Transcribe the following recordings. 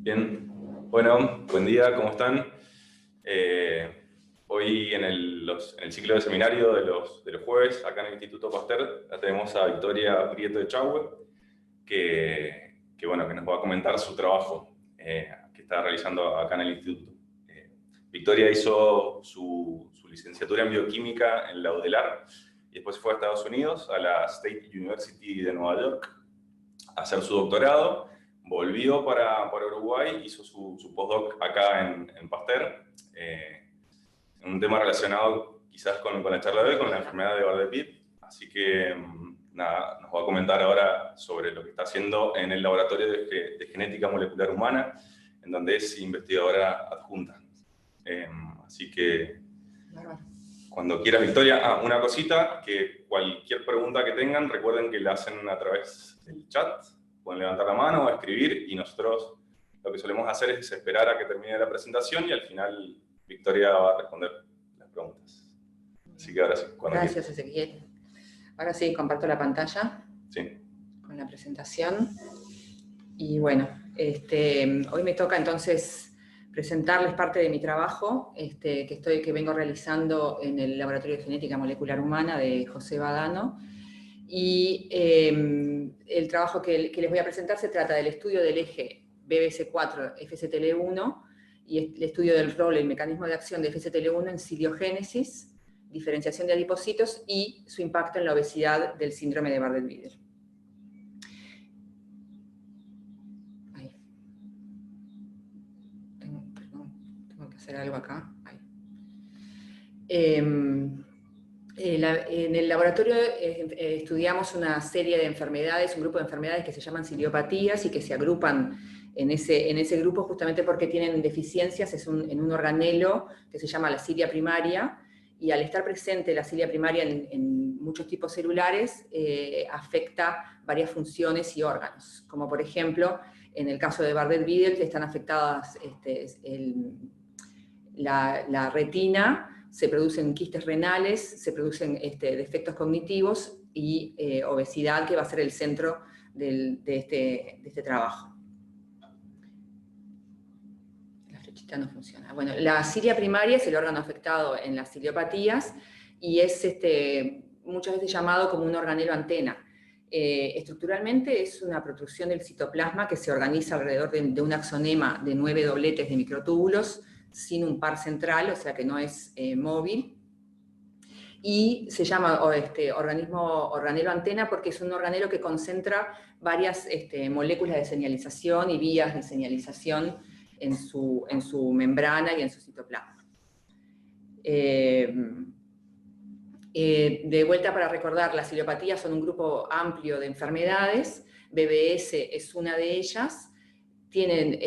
Bien, bueno, buen día, ¿cómo están? Hoy en el ciclo de seminario de los jueves, acá en el Instituto Pasteur, la tenemos a Victoria Prieto Echagüe, que nos va a comentar su trabajo que está realizando acá en el Instituto. Victoria hizo su licenciatura en bioquímica en la UDELAR y después fue a Estados Unidos, a la State University de Nueva York, a hacer su doctorado. Volvió para Uruguay, hizo su postdoc acá en Pasteur, en un tema relacionado quizás con la charla de hoy, con la enfermedad de Bardet-Biedl. Así que, nada, nos va a comentar ahora sobre lo que está haciendo en el Laboratorio de Genética Molecular Humana, en donde es investigadora adjunta. Así que, cuando quieras, Victoria. Una cosita, que cualquier pregunta que tengan, recuerden que la hacen a través del chat. Pueden levantar la mano o escribir, y nosotros lo que solemos hacer es esperar a que termine la presentación y al final Victoria va a responder las preguntas. Así que ahora sí. Gracias, Ezequiel. Ahora sí, comparto la pantalla. Sí. Con la presentación. Y bueno, hoy me toca entonces presentarles parte de mi trabajo que vengo realizando en el Laboratorio de Genética Molecular Humana de José Badano. Y el trabajo que les voy a presentar se trata del estudio del eje BBS4-FSTL1 y el estudio del rol y el mecanismo de acción de FSTL1 en ciliogénesis, diferenciación de adipocitos y su impacto en la obesidad del síndrome de Bardet-Biedl. Tengo que hacer algo acá. En el laboratorio estudiamos una serie de enfermedades, un grupo de enfermedades que se llaman ciliopatías y que se agrupan en ese grupo justamente porque tienen deficiencias en un organelo que se llama la cilia primaria, y al estar presente la cilia primaria en muchos tipos celulares, afecta varias funciones y órganos, como por ejemplo, en el caso de Bardet-Biedl están afectadas la retina, se producen quistes renales, se producen defectos cognitivos y obesidad, que va a ser el centro de este trabajo. La flechita no funciona. Bueno, la cilia primaria es el órgano afectado en las ciliopatías y es muchas veces llamado como un organelo antena. Estructuralmente es una protrusión del citoplasma que se organiza alrededor de un axonema de 9 dobletes de microtúbulos, sin un par central, o sea que no es móvil, y se llama organelo antena porque es un organelo que concentra varias moléculas de señalización y vías de señalización en su membrana y en su citoplasma. De vuelta para recordar, las ciliopatías son un grupo amplio de enfermedades, BBS es una de ellas, tienen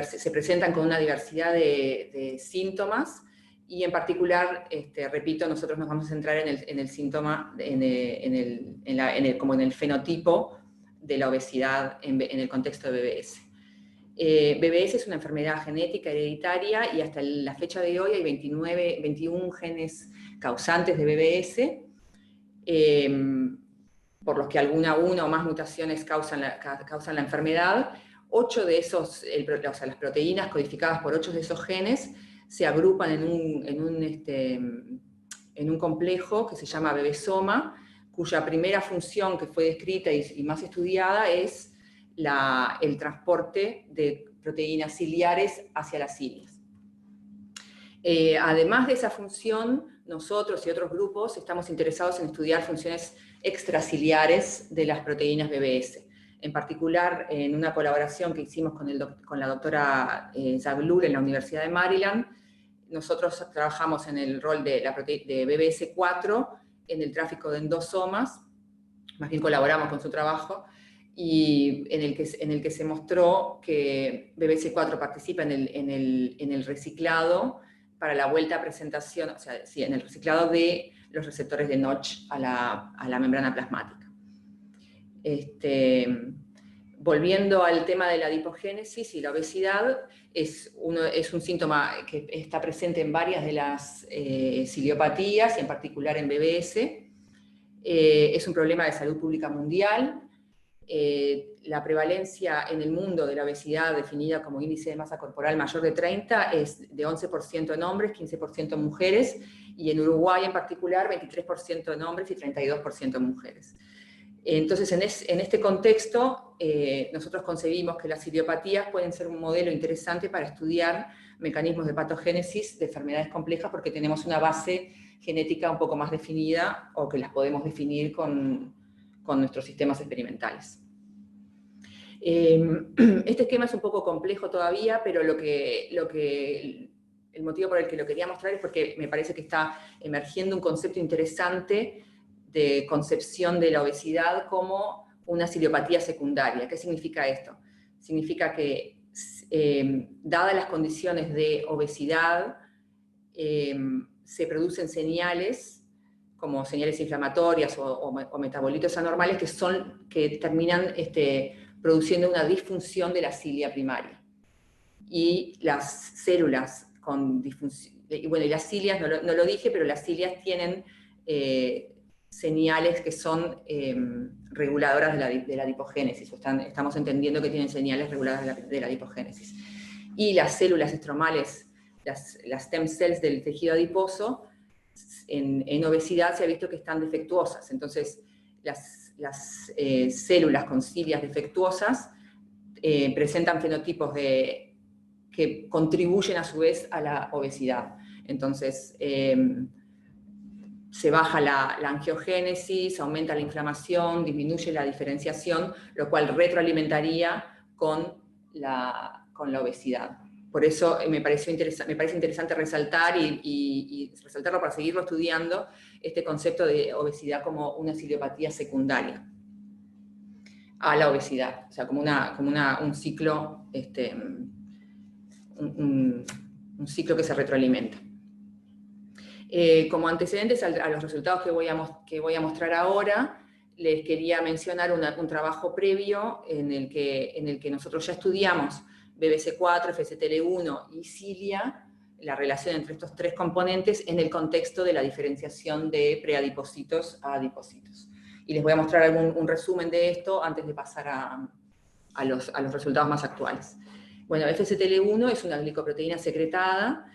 se presentan con una diversidad de síntomas, y en particular, repito, nosotros nos vamos a centrar en el síntoma, como en el fenotipo de la obesidad en el contexto de BBS. BBS es una enfermedad genética hereditaria y hasta la fecha de hoy hay 21 genes causantes de BBS, por los que una o más mutaciones causan la enfermedad. 8 de esos, las proteínas codificadas por 8 de esos genes se agrupan en un complejo que se llama BB-Soma, cuya primera función que fue descrita y más estudiada es el transporte de proteínas ciliares hacia las cilias. Además de esa función, nosotros y otros grupos estamos interesados en estudiar funciones extraciliares de las proteínas BBS. En particular, en una colaboración que hicimos con la doctora Zaglur en la Universidad de Maryland, nosotros trabajamos en el rol de BBS4 en el tráfico de endosomas, más bien colaboramos con su trabajo, y en el que se mostró que BBS4 participa en el reciclado para la vuelta a presentación, o sea, sí, en el reciclado de los receptores de Notch a la membrana plasmática. Volviendo al tema de la adipogénesis y la obesidad, es un síntoma que está presente en varias de las ciliopatías, y en particular en BBS. Es un problema de salud pública mundial. la prevalencia en el mundo de la obesidad definida como índice de masa corporal mayor de 30 es de 11% en hombres, 15% en mujeres, y en Uruguay en particular 23% en hombres y 32% en mujeres. Entonces, en este contexto, nosotros concebimos que las idiopatías pueden ser un modelo interesante para estudiar mecanismos de patogénesis de enfermedades complejas porque tenemos una base genética un poco más definida o que las podemos definir con nuestros sistemas experimentales. Este esquema es un poco complejo todavía, pero el motivo por el que lo quería mostrar es porque me parece que está emergiendo un concepto interesante de concepción de la obesidad como una ciliopatía secundaria. ¿Qué significa esto? Significa que, dadas las condiciones de obesidad, se producen señales, como señales inflamatorias o metabolitos anormales, que terminan produciendo una disfunción de la cilia primaria. Y las células con disfunción, y bueno, y las cilias, no lo dije, pero las cilias tienen señales que son reguladoras de la adipogénesis, estamos entendiendo que tienen señales reguladoras de la adipogénesis. Y las células estromales, las stem cells del tejido adiposo, en obesidad se ha visto que están defectuosas. Entonces, las células con cilias defectuosas presentan fenotipos que contribuyen a su vez a la obesidad. Entonces, se baja la angiogénesis, aumenta la inflamación, disminuye la diferenciación, lo cual retroalimentaría con la obesidad. Por eso me parece interesante resaltar y resaltarlo para seguirlo estudiando, este concepto de obesidad como una ciliopatía secundaria a la obesidad, o sea, como un ciclo, un ciclo que se retroalimenta. Como antecedentes a los resultados que voy a mostrar ahora, les quería mencionar un trabajo previo en el que nosotros ya estudiamos BBC4, FSTL1 y cilia, la relación entre estos tres componentes en el contexto de la diferenciación de preadipocitos a adipocitos. Y les voy a mostrar un resumen de esto antes de pasar a los resultados más actuales. Bueno, FSTL1 es una glicoproteína secretada,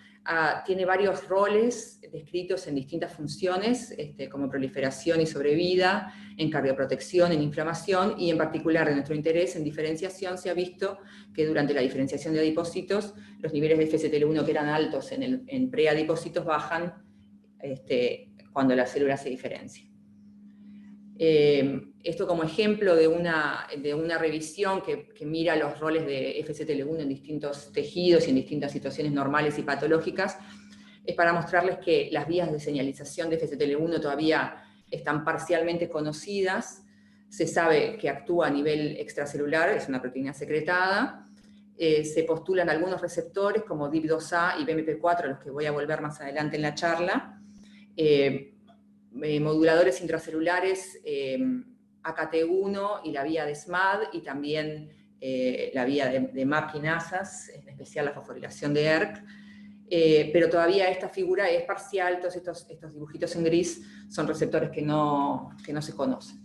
tiene varios roles descritos en distintas funciones, como proliferación y sobrevida, en cardioprotección, en inflamación, y en particular de nuestro interés en diferenciación se ha visto que durante la diferenciación de adipocitos, los niveles de FSTL1 que eran altos en preadipocitos bajan cuando la célula se diferencia. Esto como ejemplo de una revisión que mira los roles de FSTL1 en distintos tejidos y en distintas situaciones normales y patológicas, es para mostrarles que las vías de señalización de FSTL1 todavía están parcialmente conocidas. Se sabe que actúa a nivel extracelular, es una proteína secretada. Se postulan algunos receptores como DIP2A y BMP4, a los que voy a volver más adelante en la charla. Moduladores intracelulares, AKT1 y la vía de SMAD, y también la vía de MAP quinasas, en especial la fosforilación de ERK, pero todavía esta figura es parcial, todos estos dibujitos en gris son receptores que no se conocen.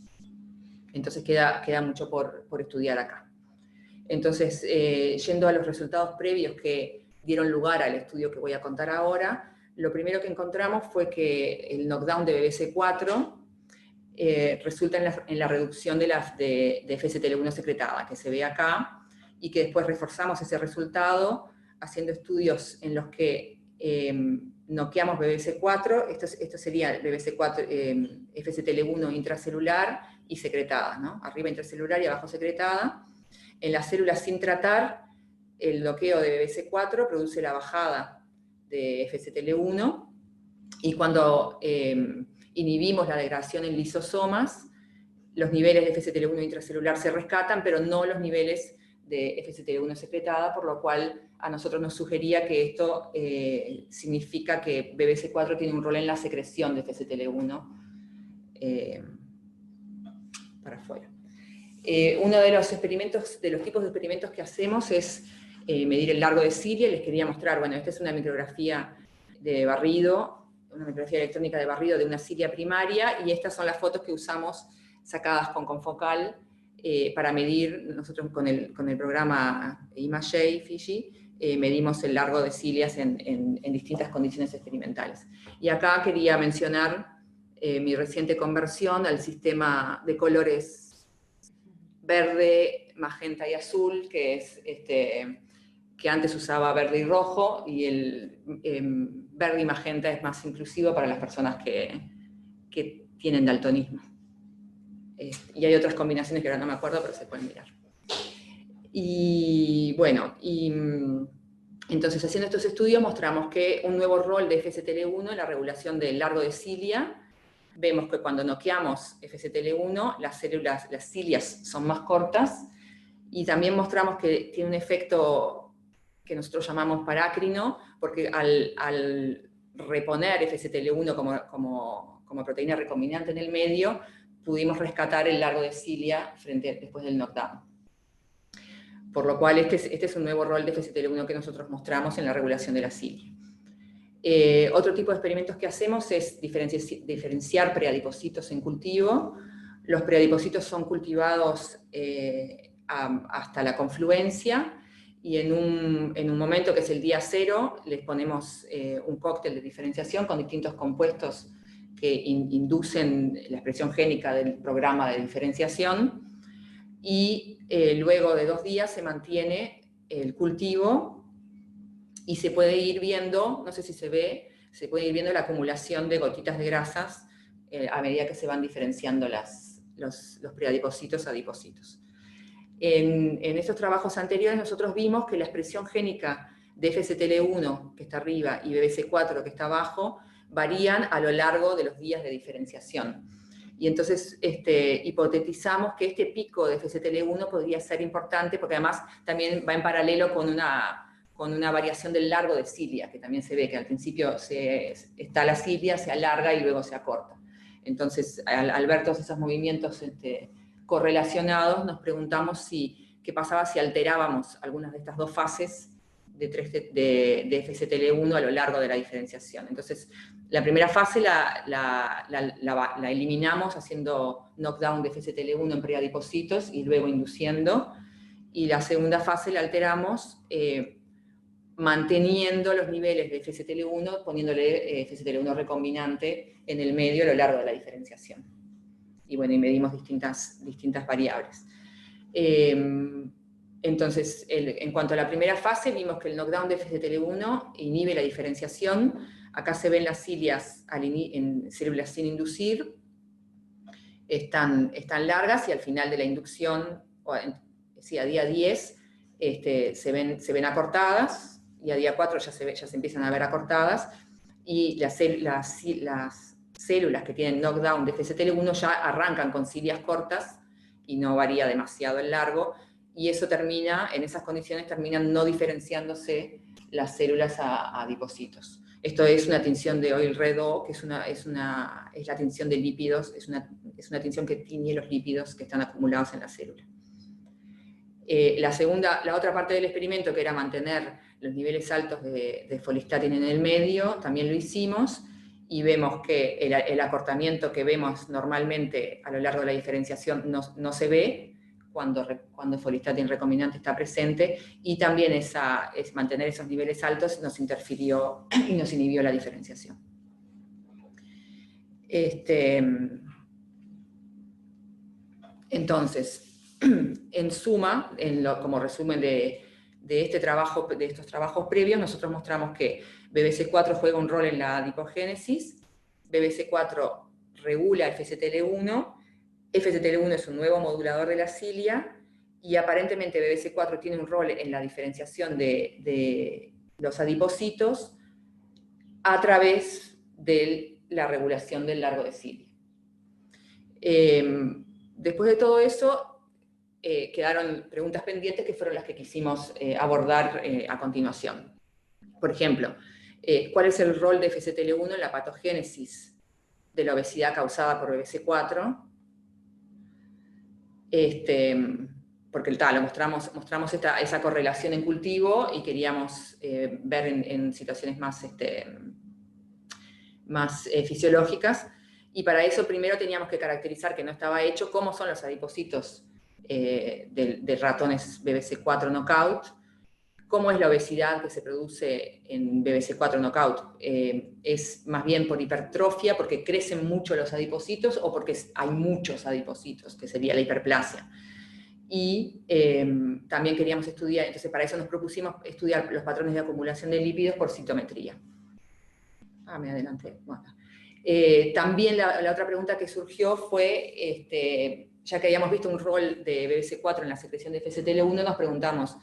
Entonces queda mucho por estudiar acá. Entonces, yendo a los resultados previos que dieron lugar al estudio que voy a contar ahora, lo primero que encontramos fue que el knockdown de BBC4 resulta en la reducción de FSTL1 secretada, que se ve acá, y que después reforzamos ese resultado haciendo estudios en los que noqueamos BBC4, esto sería BBC4, FSTL1 intracelular y secretada, ¿no? Arriba intracelular y abajo secretada. En las células sin tratar, el bloqueo de BBC4 produce la bajada de FSTL1, y cuando inhibimos la degradación en lisosomas, los niveles de FSTL1 intracelular se rescatan, pero no los niveles de FSTL1 secretada, por lo cual a nosotros nos sugería que esto significa que BBC4 tiene un rol en la secreción de FSTL1 para afuera. Uno de los tipos de experimentos que hacemos es medir el largo de cilia. Les quería mostrar, bueno, esta es una micrografía de barrido, una micrografía electrónica de barrido de una cilia primaria, y estas son las fotos que usamos sacadas con confocal para medir, nosotros con el programa IMAGE, Fiji, medimos el largo de cilias en distintas condiciones experimentales. Y acá quería mencionar mi reciente conversión al sistema de colores verde, magenta y azul, que es que antes usaba verde y rojo, y el verde y magenta es más inclusivo para las personas que tienen daltonismo. Y hay otras combinaciones que ahora no me acuerdo, pero se pueden mirar. Y bueno, entonces haciendo estos estudios mostramos que un nuevo rol de FSTL1 en la regulación del largo de cilia. Vemos que cuando noqueamos FSTL1, las cilias son más cortas, y también mostramos que tiene un efecto que nosotros llamamos parácrino, porque al reponer FSTL1 como proteína recombinante en el medio, pudimos rescatar el largo de cilia después del knockdown. Por lo cual este es un nuevo rol de FSTL1 que nosotros mostramos en la regulación de la cilia. Otro tipo de experimentos que hacemos es diferenciar preadipocitos en cultivo. Los preadipocitos son cultivados hasta la confluencia, y en un momento que es el día 0, les ponemos un cóctel de diferenciación con distintos compuestos que inducen la expresión génica del programa de diferenciación, y luego de 2 días se mantiene el cultivo, y se puede ir viendo, no sé si se ve, se puede ir viendo la acumulación de gotitas de grasas a medida que se van diferenciando los preadipocitos a adipocitos. En estos trabajos anteriores nosotros vimos que la expresión génica de FSTL1, que está arriba, y BBC4, que está abajo, varían a lo largo de los días de diferenciación. Y entonces hipotetizamos que este pico de FSTL1 podría ser importante, porque además también va en paralelo con una variación del largo de cilia, que también se ve que al principio está la cilia, se alarga y luego se acorta. Entonces, al ver todos esos movimientos correlacionados, nos preguntamos qué pasaba si alterábamos algunas de estas dos fases de FSTL1 a lo largo de la diferenciación. Entonces, la primera fase la eliminamos haciendo knockdown de FSTL1 en preadipocitos y luego induciendo, y la segunda fase la alteramos manteniendo los niveles de FSTL1, poniéndole FSTL1 recombinante en el medio a lo largo de la diferenciación. Y bueno, y medimos distintas variables. Entonces, en cuanto a la primera fase, vimos que el knockdown de FSTL1 inhibe la diferenciación. Acá se ven las cilias en células sin inducir, están largas, y al final de la inducción, a día 10, se ven acortadas, y a día 4 ya se empiezan a ver acortadas, y las células que tienen knockdown de FSTL1 ya arrancan con cilias cortas y no varía demasiado el largo, y eso en esas condiciones terminan no diferenciándose las células a adipocitos. Esto es una tinción de oil-red-O, que es la tinción de lípidos, es una tinción que tiñe los lípidos que están acumulados en la célula. La otra parte del experimento, que era mantener los niveles altos de folistatin en el medio, también lo hicimos, y vemos que el acortamiento que vemos normalmente a lo largo de la diferenciación no se ve cuando folistatin recombinante está presente, y también mantener esos niveles altos nos interfirió y nos inhibió la diferenciación. Entonces, en suma, como resumen de estos trabajos previos, nosotros mostramos que BBC4 juega un rol en la adipogénesis, BBC4 regula FSTL1, FSTL1 es un nuevo modulador de la cilia, y aparentemente BBC4 tiene un rol en la diferenciación de los adipocitos a través de la regulación del largo de cilia. Después de todo eso, quedaron preguntas pendientes que fueron las que quisimos abordar a continuación. Por ejemplo, ¿cuál es el rol de FSTL1 en la patogénesis de la obesidad causada por BBC4? Porque mostramos esa correlación en cultivo, y queríamos ver en situaciones más fisiológicas, y para eso primero teníamos que caracterizar, que no estaba hecho, cómo son los adipocitos de ratones BBC4 knockout. ¿Cómo es la obesidad que se produce en BBC4 knockout? ¿Es más bien por hipertrofia, porque crecen mucho los adipocitos, o porque hay muchos adipocitos, que sería la hiperplasia? Y también queríamos estudiar, entonces para eso nos propusimos estudiar los patrones de acumulación de lípidos por citometría. Me adelanté. Bueno. También la otra pregunta que surgió fue, ya que habíamos visto un rol de BBC4 en la secreción de FSTL1, nos preguntamos,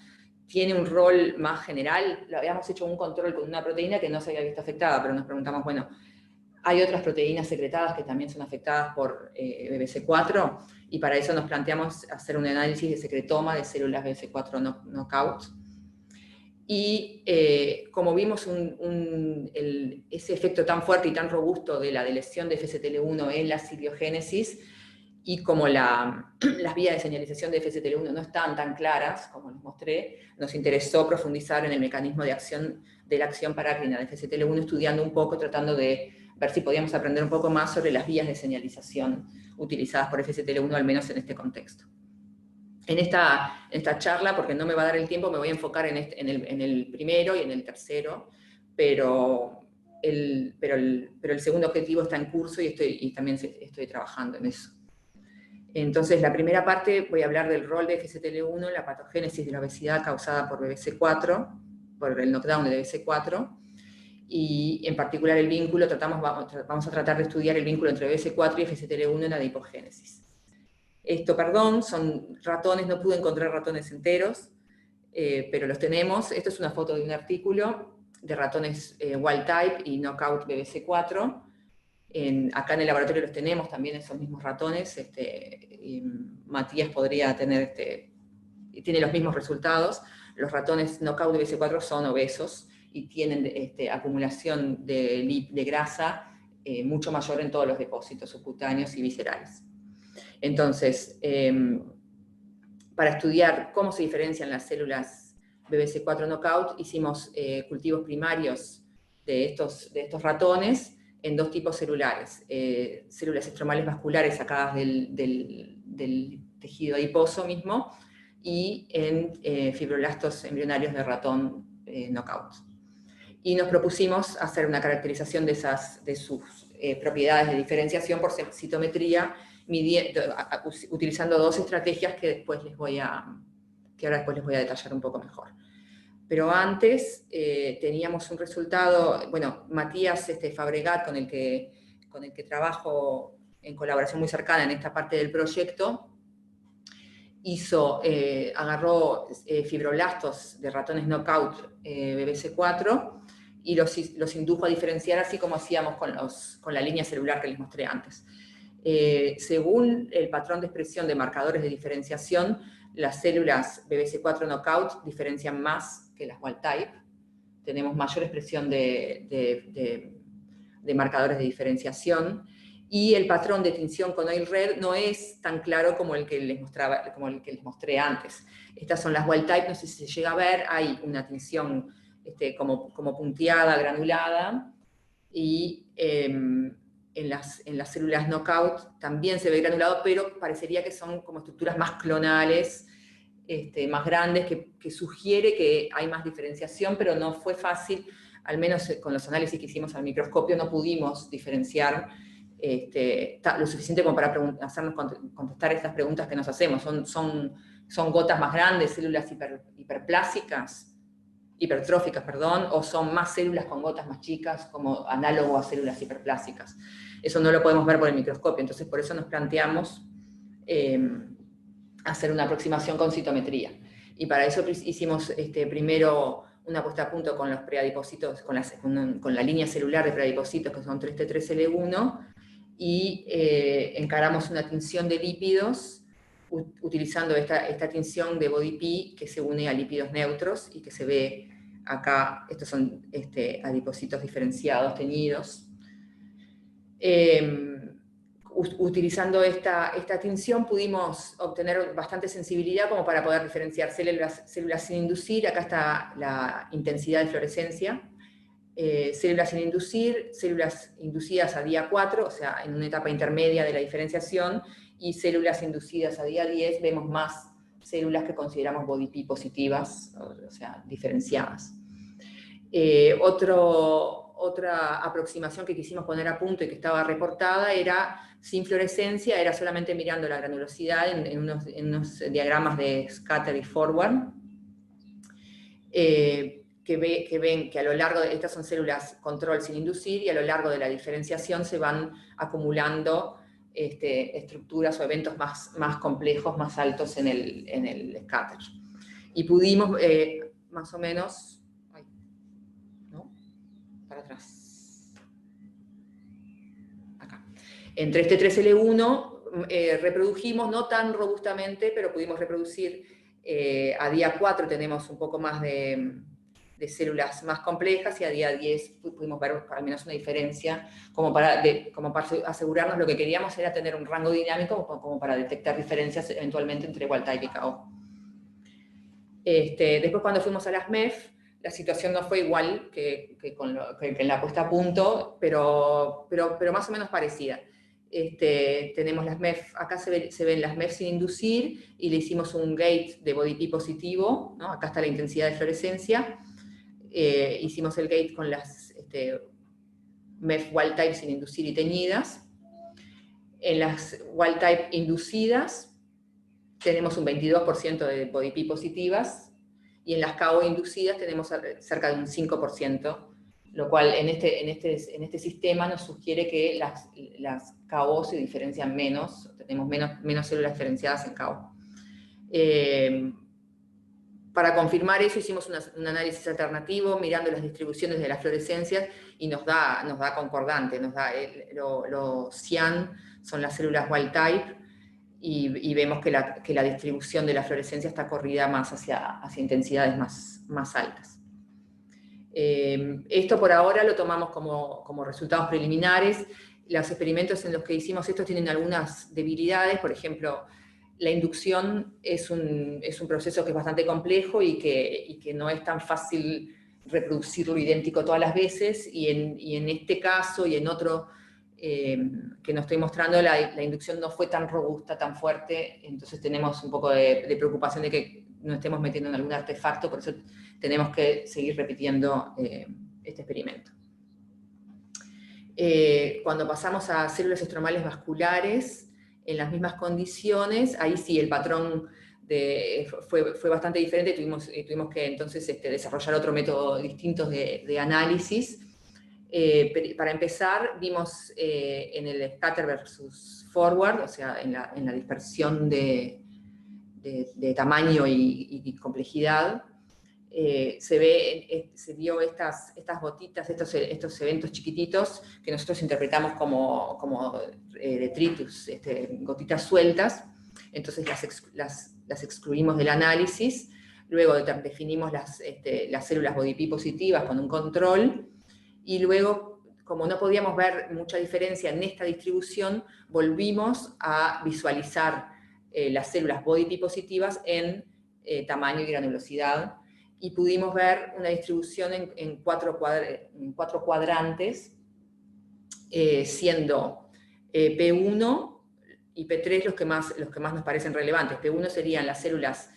¿tiene un rol más general? Habíamos hecho un control con una proteína que no se había visto afectada, pero nos preguntamos, bueno, ¿hay otras proteínas secretadas que también son afectadas por BBC4? Y para eso nos planteamos hacer un análisis de secretoma de células BBC4 knockout. Y como vimos ese efecto tan fuerte y tan robusto de la lesión de FSTL1 en la ciliogénesis, y como las vías de señalización de FSTL1 no están tan claras, como les mostré, nos interesó profundizar en el mecanismo de la acción parácrina de FSTL1, estudiando un poco, tratando de ver si podíamos aprender un poco más sobre las vías de señalización utilizadas por FSTL1, al menos en este contexto. En esta charla, porque no me va a dar el tiempo, me voy a enfocar en el primero y en el tercero, pero el segundo objetivo está en curso y también estoy trabajando en eso. Entonces, la primera parte voy a hablar del rol de FSTL1 en la patogénesis de la obesidad causada por BBC4, por el knockdown de BBC4, y en particular el vínculo, vamos a tratar de estudiar el vínculo entre BBC4 y FSTL1 en la adipogénesis. Son ratones, no pude encontrar ratones enteros, pero los tenemos. Esto es una foto de un artículo de ratones wild type y knockout BBC4. Acá en el laboratorio los tenemos también esos mismos ratones. Matías podría tener, tiene los mismos resultados. Los ratones knockout de BBC4 son obesos y tienen acumulación de grasa mucho mayor en todos los depósitos subcutáneos y viscerales. Entonces, para estudiar cómo se diferencian las células BBC4 knockout, hicimos cultivos primarios de estos ratones en dos tipos celulares. Células estromales vasculares sacadas del tejido adiposo mismo, y en fibroblastos embrionarios de ratón knockout. Y nos propusimos hacer una caracterización de sus propiedades de diferenciación por citometría, utilizando dos estrategias que ahora después les voy a detallar un poco mejor. Pero antes teníamos un resultado, bueno, Matías Fabregat, con el que trabajo en colaboración muy cercana en esta parte del proyecto, agarró fibroblastos de ratones knockout BBC4 y los indujo a diferenciar, así como hacíamos con la línea celular que les mostré antes. Según el patrón de expresión de marcadores de diferenciación, las células BBC4 knockout diferencian más que las wild type. Tenemos mayor expresión de marcadores de diferenciación, y el patrón de tinción con oil red no es tan claro como el que les mostré antes. Estas son las wild type, no sé si se llega a ver, hay una tinción como punteada, granulada, y en las células knockout también se ve granulado, pero parecería que son como estructuras más clonales, más grandes, que sugiere que hay más diferenciación, pero no fue fácil, al menos con los análisis que hicimos al microscopio no pudimos diferenciar lo suficiente como para contestar estas preguntas que nos hacemos. Son gotas más grandes, células hipertróficas, o son más células con gotas más chicas, como análogo a células hiperplásicas. Eso no lo podemos ver por el microscopio, entonces por eso nos planteamos hacer una aproximación con citometría. Y para eso hicimos primero una puesta a punto con los preadipocitos, con la línea celular de preadipocitos, que son 3T3L1, y encaramos una tinción de lípidos utilizando esta tinción de BodyP que se une a lípidos neutros y que se ve acá. Estos son adipocitos diferenciados, teñidos. Utilizando esta tinción pudimos obtener bastante sensibilidad como para poder diferenciar células sin inducir. Acá está la intensidad de fluorescencia. Células sin inducir, células inducidas a día 4, o sea, en una etapa intermedia de la diferenciación, y células inducidas a día 10 vemos más células que consideramos body-P positivas, o sea, diferenciadas. Otra aproximación que quisimos poner a punto y que estaba reportada era sin fluorescencia, era solamente mirando la granulosidad en unos diagramas de scatter y forward, que ven que a lo largo de, estas son células control sin inducir, y a lo largo de la diferenciación se van acumulando estructuras o eventos más complejos, más altos en el scatter. Y pudimos más o menos... para atrás. Acá. Entre este 3L1 reprodujimos, no tan robustamente, pero pudimos reproducir, a día 4 tenemos un poco más de células más complejas, y a día 10 pudimos ver al menos una diferencia, como para asegurarnos. Lo que queríamos era tener un rango dinámico como para detectar diferencias eventualmente entre wild type y KO. Después, cuando fuimos a las MEF, la situación no fue igual que en la puesta a punto, pero más o menos parecida. Tenemos las MEF, acá se ven las MEF sin inducir, y le hicimos un gate de body-P positivo, ¿no? Acá está la intensidad de fluorescencia. Hicimos el gate con las MEF wild type sin inducir y teñidas. En las wild type inducidas tenemos un 22% de body-P positivas, y en las KO inducidas tenemos cerca de un 5%, lo cual en este sistema nos sugiere que las KO se diferencian menos, tenemos menos células diferenciadas en KO. Para confirmar eso hicimos un análisis alternativo mirando las distribuciones de las fluorescencias, y nos da concordante, los cian son las células wild type, y vemos que la distribución de la fluorescencia está corrida más hacia intensidades más altas. Esto por ahora lo tomamos como resultados preliminares. Los experimentos en los que hicimos esto tienen algunas debilidades. Por ejemplo, la inducción es un proceso que es bastante complejo y que no es tan fácil reproducirlo idéntico todas las veces, y en este caso y en otro que nos estoy mostrando, la inducción no fue tan robusta, tan fuerte. Entonces tenemos un poco de preocupación de que nos estemos metiendo en algún artefacto, por eso tenemos que seguir repitiendo este experimento. Cuando pasamos a células estromales vasculares, en las mismas condiciones, ahí sí el patrón fue bastante diferente, tuvimos que entonces desarrollar otro método distinto de análisis. Para empezar, vimos en el scatter versus forward, o sea, en la dispersión de tamaño y complejidad, se vio estas gotitas, estos eventos chiquititos que nosotros interpretamos como detritus, gotitas sueltas. Entonces las excluimos del análisis. Luego definimos las células body-P positivas con un control, y luego, como no podíamos ver mucha diferencia en esta distribución, volvimos a visualizar las células body-P positivas en tamaño y granulosidad, y pudimos ver una distribución en cuatro cuadrantes, siendo P1 y P3 los que más nos parecen relevantes. P1 serían las células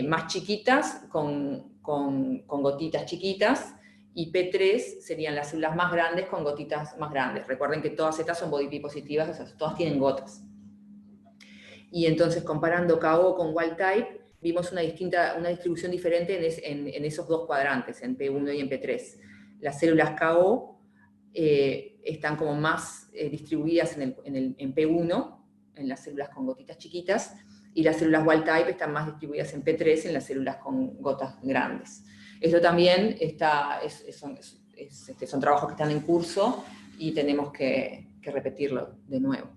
más chiquitas, con gotitas chiquitas, y P3 serían las células más grandes con gotitas más grandes. Recuerden que todas estas son body-P positivas, o sea, todas tienen gotas. Y entonces, comparando KO con wild type, vimos una distribución diferente en esos dos cuadrantes, en P1 y en P3. Las células KO están como más distribuidas en P1, en las células con gotitas chiquitas, y las células wild type están más distribuidas en P3, en las células con gotas grandes. Esto también son trabajos que están en curso, y tenemos que repetirlo de nuevo.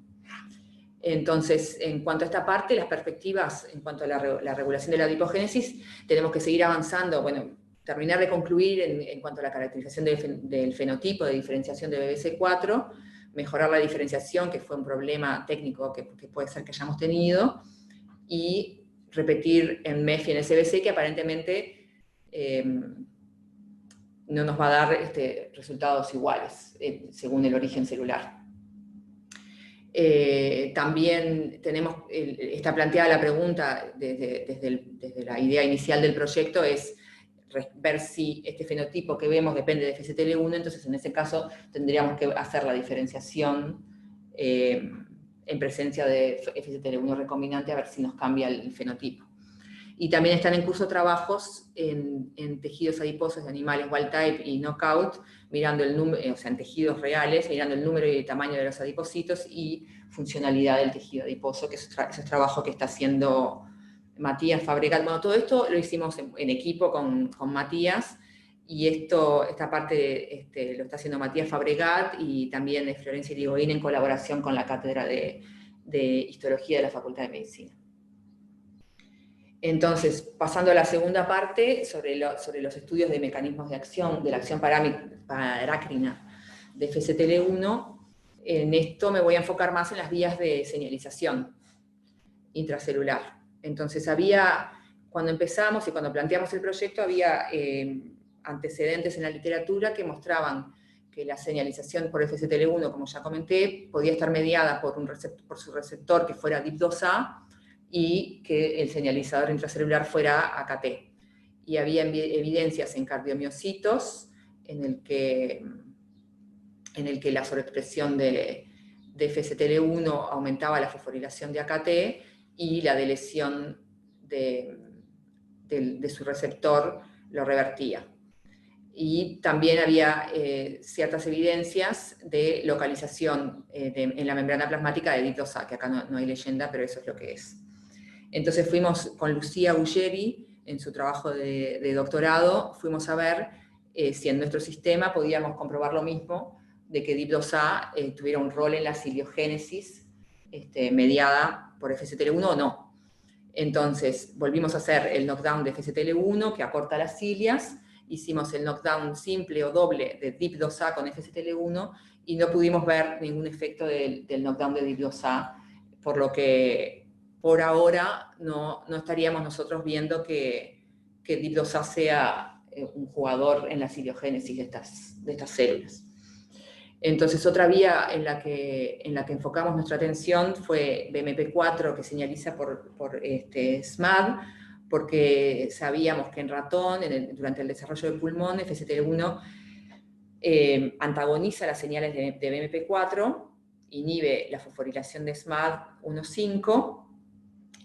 Entonces, en cuanto a esta parte, las perspectivas en cuanto a la regulación de la adipogénesis, tenemos que seguir avanzando, bueno, terminar de concluir en cuanto a la caracterización del fenotipo de diferenciación de BBC4, mejorar la diferenciación, que fue un problema técnico que puede ser que hayamos tenido, y repetir en MEF y en SBC, que aparentemente no nos va a dar resultados iguales según el origen celular. También está planteada la pregunta desde la idea inicial del proyecto, es ver si este fenotipo que vemos depende de FSTL1, entonces en ese caso tendríamos que hacer la diferenciación en presencia de FSTL1 recombinante, a ver si nos cambia el fenotipo. Y también están en curso trabajos en tejidos adiposos de animales wild type y knockout, mirando el número, o sea, en tejidos reales, mirando el número y el tamaño de los adipocitos y funcionalidad del tejido adiposo, que eso es trabajo que está haciendo Matías Fabregat. Bueno, todo esto lo hicimos en equipo con Matías, y esta parte lo está haciendo Matías Fabregat y también Florencia Irigoyen en colaboración con la Cátedra de Histología de la Facultad de Medicina. Entonces, pasando a la segunda parte, sobre los estudios de mecanismos de acción, de la acción parácrina de FSTL1, en esto me voy a enfocar más en las vías de señalización intracelular. Entonces, cuando empezamos y cuando planteamos el proyecto, había antecedentes en la literatura que mostraban que la señalización por FSTL1, como ya comenté, podía estar mediada por su receptor que fuera DIP2A, y que el señalizador intracelular fuera AKT. Y había evidencias en cardiomiocitos en el que la sobreexpresión de FSTL1 aumentaba la fosforilación de AKT y la deleción de su receptor lo revertía. Y también había ciertas evidencias de localización en la membrana plasmática de DIP2A, que acá no hay leyenda, pero eso es lo que es. Entonces fuimos con Lucía Ugeri, en su trabajo de doctorado, fuimos a ver si en nuestro sistema podíamos comprobar lo mismo, de que DIP2A tuviera un rol en la ciliogénesis mediada por FSTL1 o no. Entonces volvimos a hacer el knockdown de FSTL1, que acorta las cilias, hicimos el knockdown simple o doble de DIP2A con FSTL1, y no pudimos ver ningún efecto del knockdown de DIP2A, por lo que por ahora no estaríamos nosotros viendo que DIP2A sea un jugador en la ciliogénesis de estas células. Entonces, otra vía en la que enfocamos nuestra atención fue BMP4, que señaliza por SMAD, porque sabíamos que en ratón, durante el desarrollo del pulmón, FSTL1 antagoniza las señales de BMP4, inhibe la fosforilación de SMAD 1,5,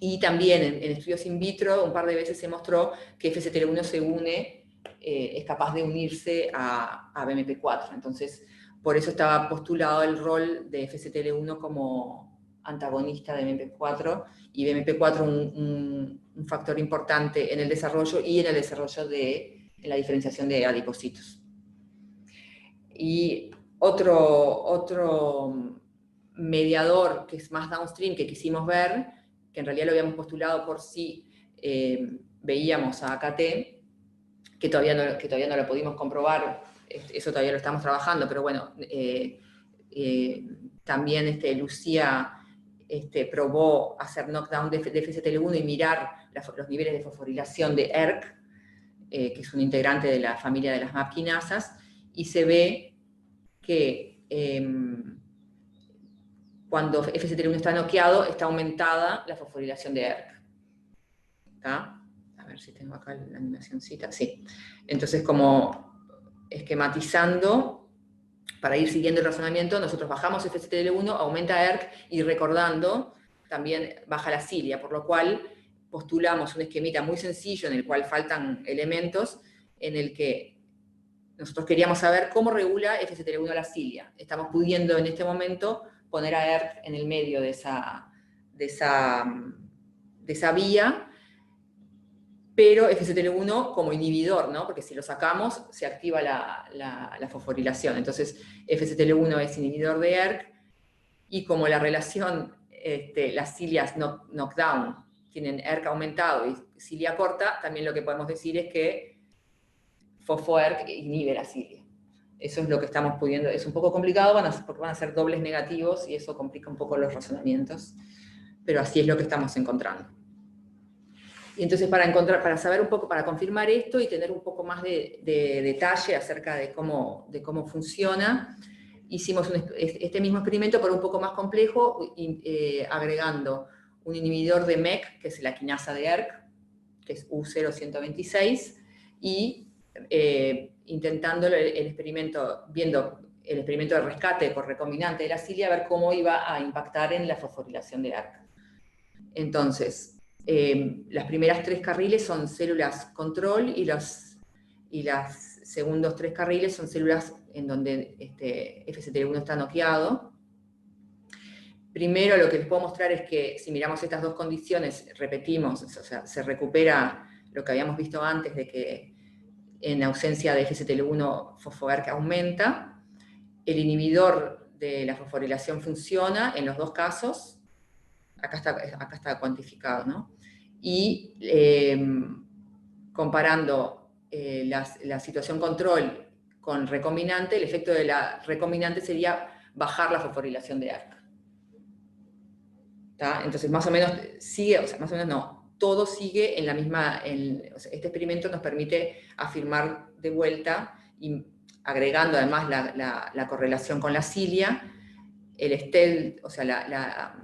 y también en estudios in vitro un par de veces se mostró que FSTL1 se une, es capaz de unirse a BMP4. Entonces, por eso estaba postulado el rol de FSTL1 como antagonista de BMP4, y BMP4 un factor importante en el desarrollo y en el desarrollo en la diferenciación de adipocitos. Y otro mediador que es más downstream que quisimos ver, que en realidad lo habíamos postulado por si veíamos a AKT, que todavía no lo pudimos comprobar, eso todavía lo estamos trabajando, pero bueno, también Lucía probó hacer knockdown de FSTL1 y mirar los niveles de fosforilación de ERK, que es un integrante de la familia de las MAP quinasas, y se ve que cuando FSTL1 está noqueado, está aumentada la fosforilación de ERK. ¿Está? A ver si tengo acá la animacióncita. Sí. Entonces, como esquematizando, para ir siguiendo el razonamiento, nosotros bajamos FSTL1, aumenta ERK, y recordando, también baja la cilia, por lo cual postulamos un esquemita muy sencillo en el cual faltan elementos, en el que nosotros queríamos saber cómo regula FSTL1 la cilia. Estamos pudiendo en este momento poner a ERK en el medio de esa vía, pero FSTL1 como inhibidor, ¿no? Porque si lo sacamos, se activa la fosforilación. Entonces, FSTL1 es inhibidor de ERK, y como la relación, las cilias knockdown tienen ERK aumentado y cilia corta, también lo que podemos decir es que fosfo-ERK inhibe la cilia. Eso es lo que estamos pudiendo. Es un poco complicado porque van a ser dobles negativos y eso complica un poco los razonamientos, pero así es lo que estamos encontrando. Y entonces para saber un poco, para confirmar esto y tener un poco más de detalle acerca de cómo funciona, hicimos este mismo experimento, pero un poco más complejo, agregando un inhibidor de MEK, que es la quinasa de ERK, que es U0126, y intentando el experimento, viendo el experimento de rescate por recombinante de la cilia, a ver cómo iba a impactar en la fosforilación de ERK. Entonces, las primeras 3 carriles son células control y los segundos 3 carriles son células en donde FCTL1 está noqueado. Primero lo que les puedo mostrar es que si miramos estas dos condiciones, repetimos, o sea, se recupera lo que habíamos visto antes de que en ausencia de FCTL1 fosfo-ERK aumenta. El inhibidor de la fosforilación funciona en los dos casos. Acá está cuantificado, ¿no? Y comparando la situación control con recombinante, el efecto de la recombinante sería bajar la fosforilación de ERK. ¿Tá? Entonces, más o menos sigue, o sea, más o menos no, todo sigue en la misma, o sea, este experimento nos permite afirmar de vuelta, y agregando además la correlación con la cilia, el stealth, o sea,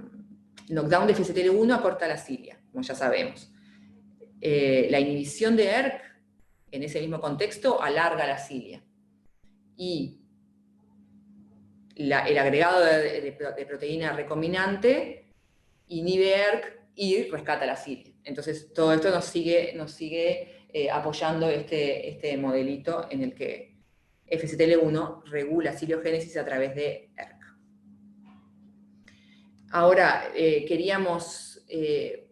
knockdown de FCTL1 acorta la cilia, como ya sabemos. La inhibición de ERK, en ese mismo contexto, alarga la cilia. Y el agregado de proteína recombinante inhibe ERK y rescata la cilia. Entonces, todo esto nos sigue apoyando este modelito en el que FCTL1 regula ciliogénesis a través de ERK. Ahora, queríamos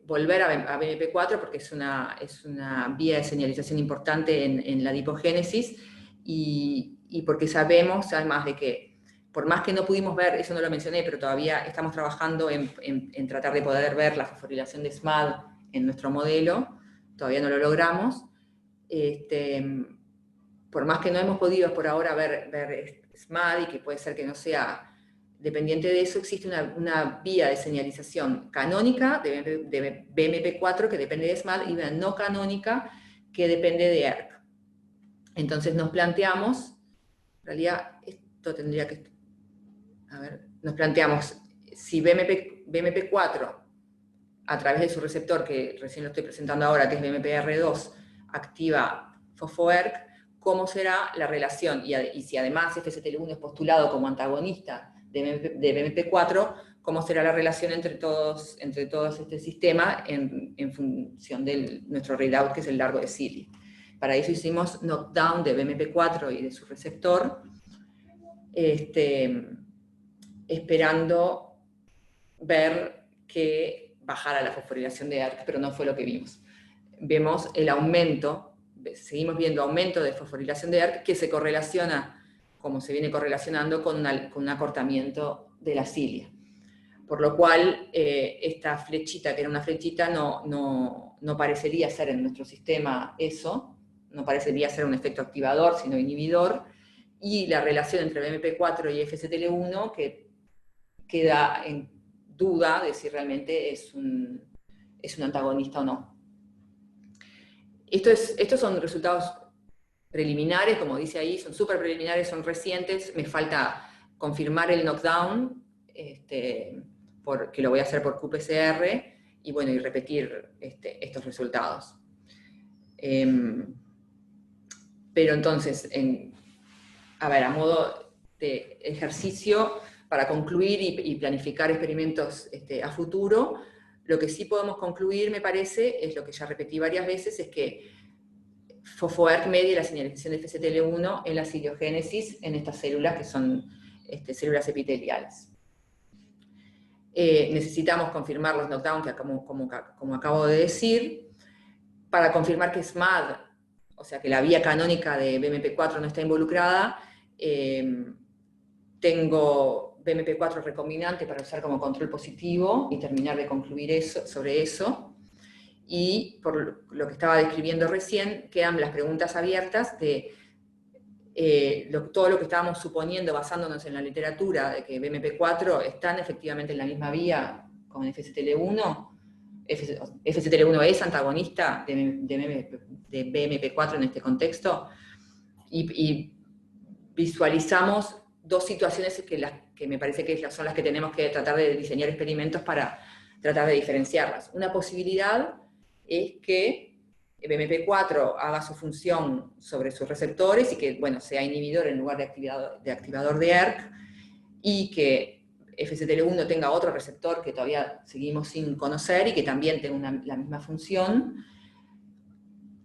volver a BMP4 porque es una vía de señalización importante en la adipogénesis y porque sabemos, además de que, por más que no pudimos ver, eso no lo mencioné, pero todavía estamos trabajando en tratar de poder ver la fosforilación de SMAD en nuestro modelo, todavía no lo logramos. Por más que no hemos podido por ahora ver SMAD y que puede ser que no sea dependiente de eso, existe una vía de señalización canónica de BMP4 que depende de SMAD y una no canónica que depende de ERK. Entonces nos planteamos, en realidad esto tendría que, a ver, nos planteamos si BMP4 a través de su receptor, que recién lo estoy presentando ahora, que es BMPR2, activa fosfo-ERK, ¿cómo será la relación? Y si además FCTL1 es postulado como antagonista de BMP4, ¿cómo será la relación entre todos este sistema en función de nuestro readout, que es el largo de cilia? Para eso hicimos knockdown de BMP4 y de su receptor, esperando ver que bajara la fosforilación de ERK, pero no fue lo que vimos. Vemos el aumento, seguimos viendo aumento de fosforilación de ERK que se correlaciona, como se viene correlacionando, con un acortamiento de la cilia. Por lo cual, esta flechita, que era una flechita, no parecería ser en nuestro sistema eso, no parecería ser un efecto activador, sino inhibidor, y la relación entre BMP4 y FCTL1 que queda en duda de si realmente es un antagonista o no. Estos son resultados preliminares, como dice ahí, son súper preliminares, son recientes, me falta confirmar el knockdown, que lo voy a hacer por qPCR, y bueno, y repetir estos resultados. Pero entonces, a modo de ejercicio, para concluir y planificar experimentos a futuro, lo que sí podemos concluir, me parece, es lo que ya repetí varias veces, es que fosfo-ERK media la señalización de FCTL1 en la ciliogénesis en estas células que son células epiteliales. Necesitamos confirmar los knockdowns, como acabo de decir, para confirmar que SMAD, o sea que la vía canónica de BMP4 no está involucrada. Tengo BMP4 recombinante para usar como control positivo y terminar de concluir sobre eso. Y por lo que estaba describiendo recién, quedan las preguntas abiertas de todo lo que estábamos suponiendo basándonos en la literatura de que BMP4 están efectivamente en la misma vía con FCTL1. FCTL1 es antagonista de BMP4 en este contexto. Y visualizamos dos situaciones que me parece que son las que tenemos que tratar de diseñar experimentos para tratar de diferenciarlas. Una posibilidad es que BMP4 haga su función sobre sus receptores y que, bueno, sea inhibidor en lugar de activador de ERK, y que FCTL1 tenga otro receptor que todavía seguimos sin conocer y que también tenga la misma función.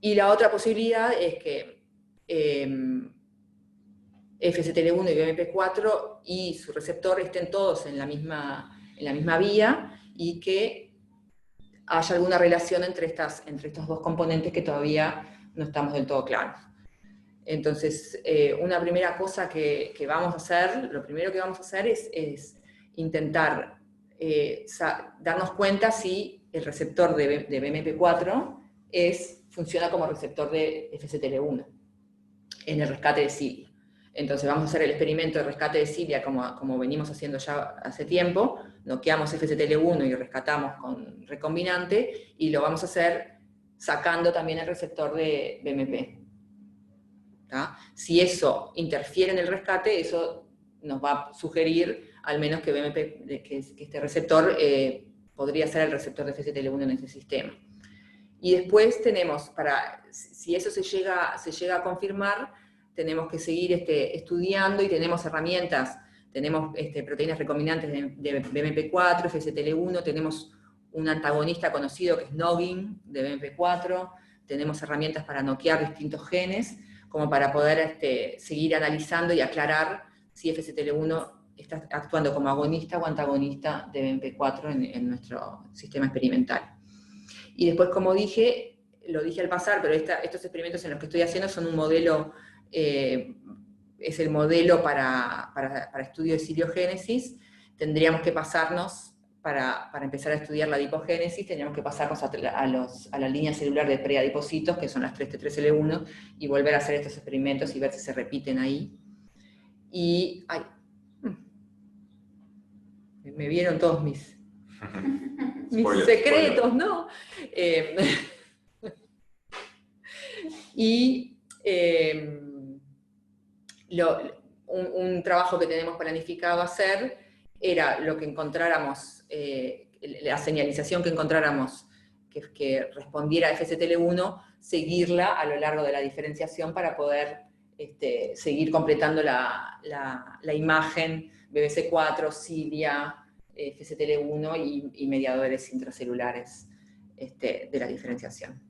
Y la otra posibilidad es que FCTL1 y BMP4 y su receptor estén todos en la misma vía y que haya alguna relación entre estos dos componentes que todavía no estamos del todo claros. Entonces, una primera cosa que vamos a hacer, lo primero que vamos a hacer es intentar darnos cuenta si el receptor de BMP4 funciona como receptor de FCTL1 en el rescate de cilia. Entonces vamos a hacer el experimento de rescate de cilia como venimos haciendo ya hace tiempo, noqueamos FCTL1 y rescatamos con recombinante, y lo vamos a hacer sacando también el receptor de BMP. ¿Tá? Si eso interfiere en el rescate, eso nos va a sugerir al menos que BMP, que este receptor podría ser el receptor de FCTL1 en ese sistema. Y después tenemos, si eso se llega a confirmar, tenemos que seguir estudiando, y tenemos herramientas, tenemos proteínas recombinantes de BMP4, FCTL1, tenemos un antagonista conocido que es Noggin de BMP4, tenemos herramientas para noquear distintos genes, como para poder seguir analizando y aclarar si FCTL1 está actuando como agonista o antagonista de BMP4 en nuestro sistema experimental. Y después, como dije, lo dije al pasar, pero estos experimentos en los que estoy haciendo son un modelo, es el modelo para estudio de ciliogénesis. Tendríamos que pasarnos, para empezar a estudiar la adipogénesis, tendríamos que pasarnos a la línea celular de preadipocitos, que son las 3T3L1, y volver a hacer estos experimentos y ver si se repiten ahí. Y, me vieron todos mis secretos, ¿no? Y un trabajo que tenemos planificado hacer era lo que encontráramos, la señalización que encontráramos que respondiera a FCTL1, seguirla a lo largo de la diferenciación para poder seguir completando la imagen BBC4, cilia, FCTL1 y mediadores intracelulares de la diferenciación.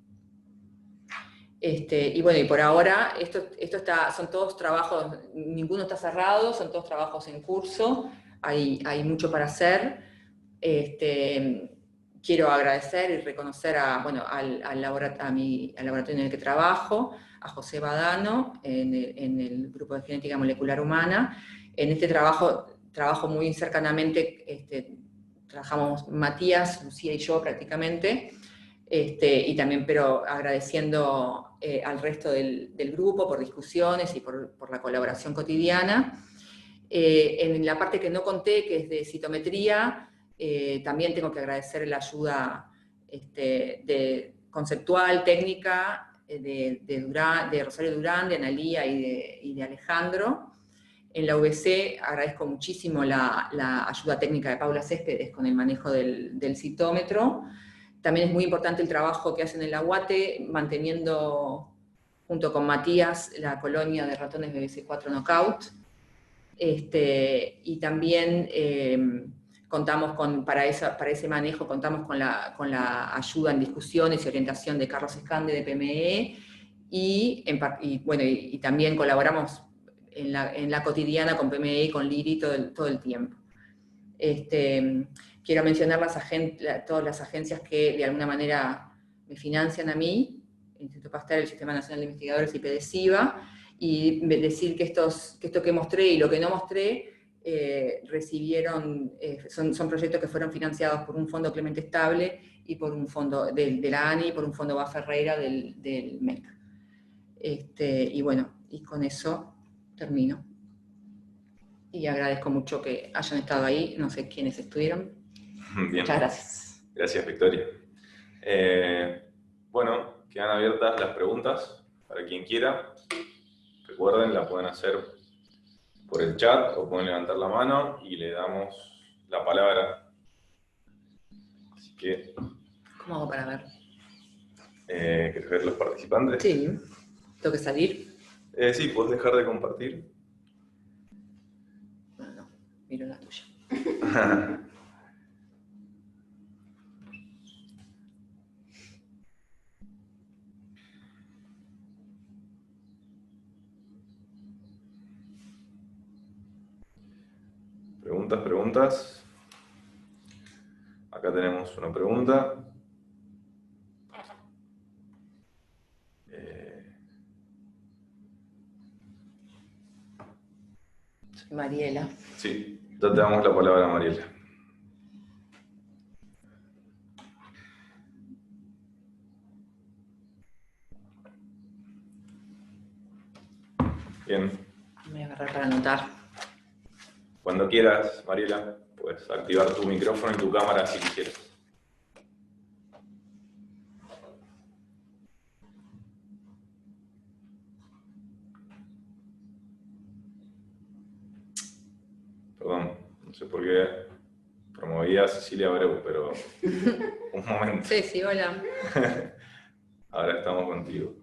Y bueno, y por ahora, son todos trabajos, ninguno está cerrado, son todos trabajos en curso, hay mucho para hacer. Quiero agradecer y reconocer al laboratorio en el que trabajo, a José Badano, en el grupo de genética molecular humana. En este trabajo muy cercanamente, trabajamos Matías, Lucía y yo prácticamente, y también, pero agradeciendo al resto del grupo por discusiones y por la colaboración cotidiana. En la parte que no conté, que es de citometría, también tengo que agradecer la ayuda conceptual, técnica, de Rosario Durán, de Analía y de Alejandro. En la UBC agradezco muchísimo la ayuda técnica de Paula Céspedes con el manejo del citómetro. También es muy importante el trabajo que hacen en la UATE, manteniendo, junto con Matías, la colonia de ratones BBC4 Knockout. Y también contamos para ese manejo, contamos con la ayuda en discusiones y orientación de Carlos Escande de PME, y también colaboramos en la cotidiana con PME y con Liri todo el tiempo. Quiero mencionar todas las agencias que de alguna manera me financian a mí, el Instituto Pasteur, el Sistema Nacional de Investigadores y PDCIVA, y decir que esto que mostré y lo que no mostré son proyectos que fueron financiados por un fondo Clemente Estable y por un fondo de la ANI y por un fondo BA Ferreira del MEC. Y bueno, y con eso termino. Y agradezco mucho que hayan estado ahí, no sé quiénes estuvieron. Bien. Muchas gracias. Gracias, Victoria. Bueno, quedan abiertas las preguntas para quien quiera. Recuerden, la pueden hacer por el chat o pueden levantar la mano y le damos la palabra. Así que... ¿Cómo hago para ver? ¿Querés ver los participantes? Sí. ¿Tengo que salir? Sí, puedes dejar de compartir. No, miro la tuya. Preguntas. Acá tenemos una pregunta. Soy Mariela. Sí, ya te damos la palabra, Mariela. Bien. Me voy a agarrar para anotar. Cuando quieras, Mariela, puedes activar tu micrófono y tu cámara si quisieras. Perdón, no sé por qué promovía a Cecilia Abreu, pero un momento. Sí, hola. Ahora estamos contigo.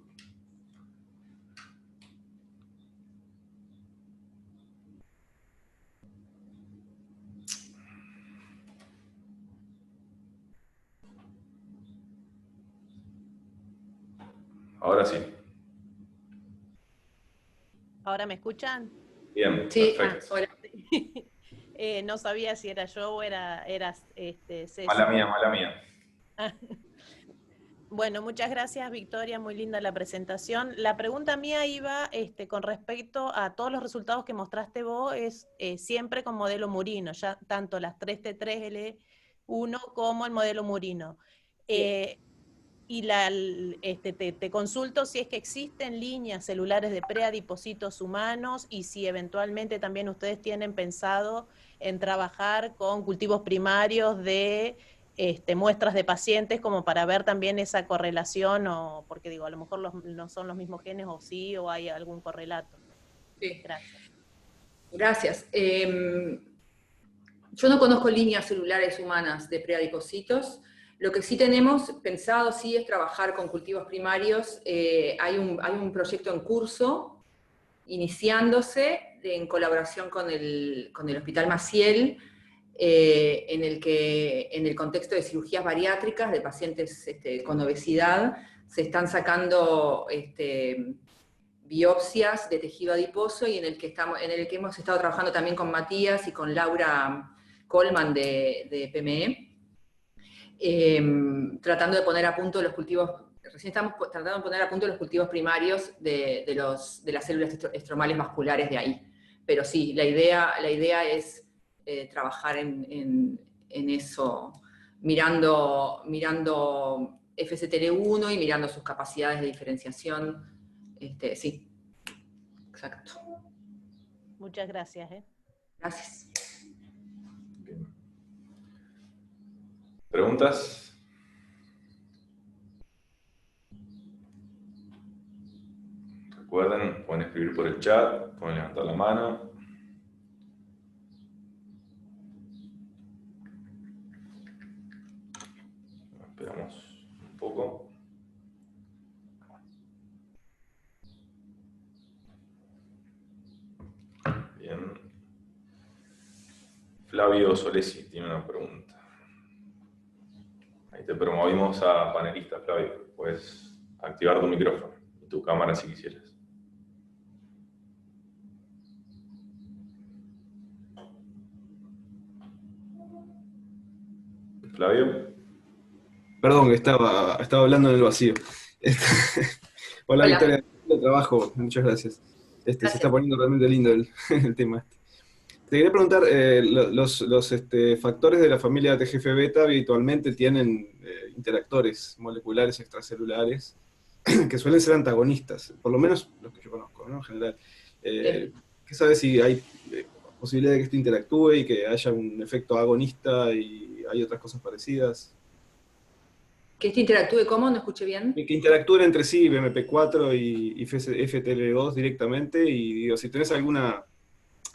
Ahora sí. ¿Ahora me escuchan? Bien, sí, perfecto. hola. No sabía si era yo o era Ceci. Mala mía. Bueno, muchas gracias, Victoria, muy linda la presentación. La pregunta mía iba con respecto a todos los resultados que mostraste vos, es siempre con modelo Murino, ya tanto las 3T3L1 como el modelo Murino. Y te consulto si es que existen líneas celulares de preadipocitos humanos y si eventualmente también ustedes tienen pensado en trabajar con cultivos primarios de muestras de pacientes como para ver también esa correlación, o porque digo, a lo mejor no son los mismos genes o sí, o hay algún correlato. Sí. Gracias. Gracias. Yo no conozco líneas celulares humanas de preadipocitos. Lo que sí tenemos pensado sí es trabajar con cultivos primarios. Hay un proyecto en curso, iniciándose, en colaboración con el Hospital Maciel, en el contexto de cirugías bariátricas de pacientes con obesidad, se están sacando biopsias de tejido adiposo y en el que hemos estado trabajando también con Matías y con Laura Coleman de PME, tratando de poner a punto los cultivos, recién estamos tratando de poner a punto los cultivos primarios de las células estromales vasculares de ahí. Pero sí, la idea es trabajar en eso, mirando FCTL1 y mirando sus capacidades de diferenciación. Sí, exacto. Muchas gracias. Gracias. Bien. ¿Preguntas? Recuerden, pueden escribir por el chat, pueden levantar la mano. Esperamos un poco. Bien. Flavio Solesi tiene una pregunta. Ahí te promovimos a panelista, Flavio. Puedes activar tu micrófono y tu cámara si quisieras. Flavio. Perdón, que estaba hablando en el vacío. Hola, Victoria, de trabajo, muchas gracias. Se está poniendo realmente lindo el tema. Te quería preguntar, los factores de la familia TGF-beta habitualmente tienen interactores moleculares extracelulares que suelen ser antagonistas, por lo menos los que yo conozco, ¿no? En general. ¿Qué sabes si hay posibilidad de que esto interactúe y que haya un efecto agonista y hay otras cosas parecidas? ¿Que interactúe cómo? ¿No escuché bien? Que interactúen entre sí, BMP4 y FTL2 directamente, y digo, si tenés alguna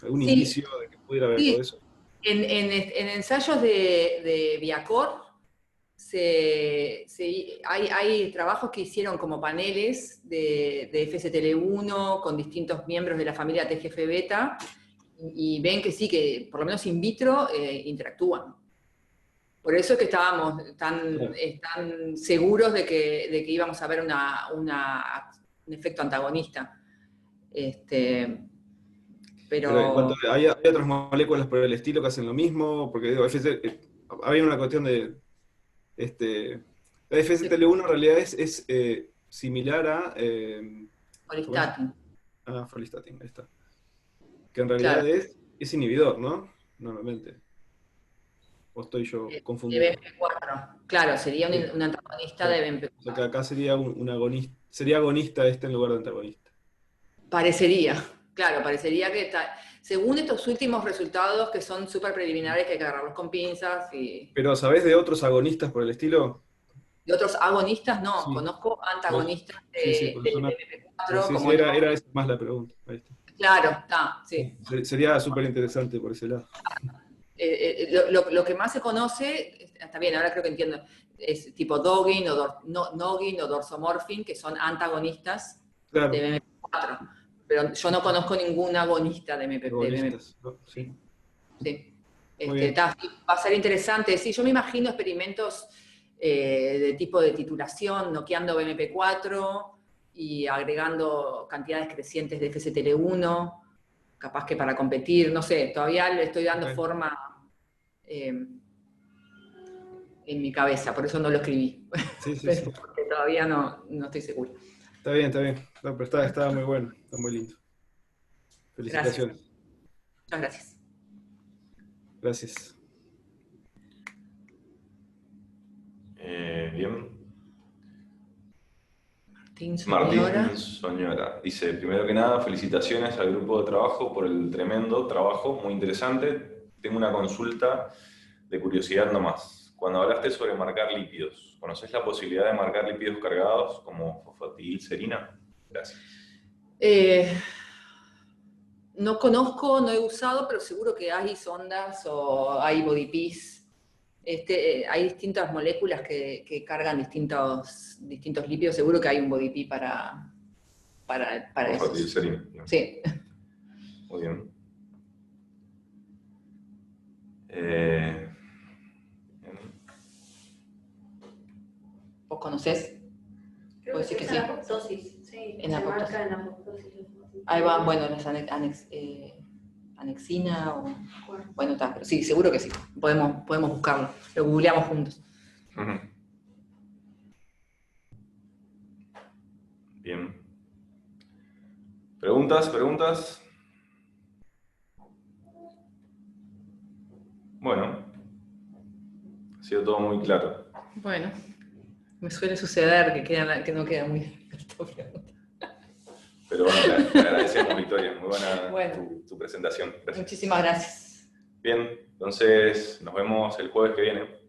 ¿Algún Sí, indicio de que pudiera haber todo sí. eso? En ensayos de Viacor hay trabajos que hicieron como paneles de FSTL1 con distintos miembros de la familia TGF-beta y ven que sí, que por lo menos in vitro interactúan. Por eso es que estábamos tan seguros de que íbamos a ver un efecto antagonista. Pero en cuanto Pero hay otras moléculas por el estilo que hacen lo mismo, porque digo, había una cuestión de, la FSTL1 en realidad es similar a, ¿cómo es? Folistatin, A folistatin, ahí está. Que en claro. realidad es inhibidor, ¿no? Normalmente. ¿O estoy yo De confundido? BMP4. Claro, sería Sí, un antagonista claro. de O sea que BMP4. acá sería un agonista, sería agonista en lugar de antagonista. Parecería, claro, parecería que está. Según estos últimos resultados que son súper preliminares, que hay que agarrarlos con pinzas, y Pero ¿sabés de otros agonistas por el estilo? de otros agonistas, no, Sí. conozco Pues, antagonistas sí, de, pues de suena. Pues BMP4 sí, sí, como no. era esa más la pregunta. Ahí está. Claro, está, sí. Sería súper interesante por ese lado. Lo que más se conoce, está bien, ahora creo que entiendo, es tipo Doggin Noggin o Dorsomorphin, que son antagonistas de Claro, BMP4. Pero yo no conozco ningún agonista de BMP4. agonistas, ¿no? Sí, Sí, sí. muy bien. Sí, va a ser interesante. Sí, yo me imagino experimentos de tipo de titulación, noqueando BMP4 y agregando cantidades crecientes de FSTL1, capaz que para competir, no sé, todavía le estoy dando Ok. forma en mi cabeza, por eso no lo escribí, Sí, sí, pero sí. porque todavía no estoy segura. Está bien, está bien. No, pero estaba muy bueno, está muy lindo. Gracias, Felicitaciones. muchas gracias. Gracias. Bien. Martín Martín Soñora. Soñora dice, primero que nada, felicitaciones al grupo de trabajo por el tremendo trabajo, muy interesante. Tengo una consulta de curiosidad nomás. Cuando hablaste sobre marcar lípidos, ¿conoces la posibilidad de marcar lípidos cargados como fosfatidilcerina? Gracias. No conozco, no he usado, pero seguro que hay sondas o hay body piece. Hay distintas moléculas que cargan distintos lípidos. Seguro que hay un body piece para esos. Fosfatidilcerina. Sí. Muy bien. ¿Vos conocés? Creo ¿Vos que decís es que en sí? apoptosis, sí, En se apoptosis. marca en apoptosis. Ahí va, bueno, las anexina o... Bueno, está, pero sí, seguro que sí. Podemos buscarlo. Lo googleamos juntos. Ujú. Bien. ¿Preguntas? Bueno, ha sido todo muy claro. Bueno, me suele suceder que no queda muy bien. Pero bueno, te agradecemos, Victoria. Muy buena Bueno. tu presentación. Gracias. Muchísimas gracias. Bien, entonces nos vemos el jueves que viene.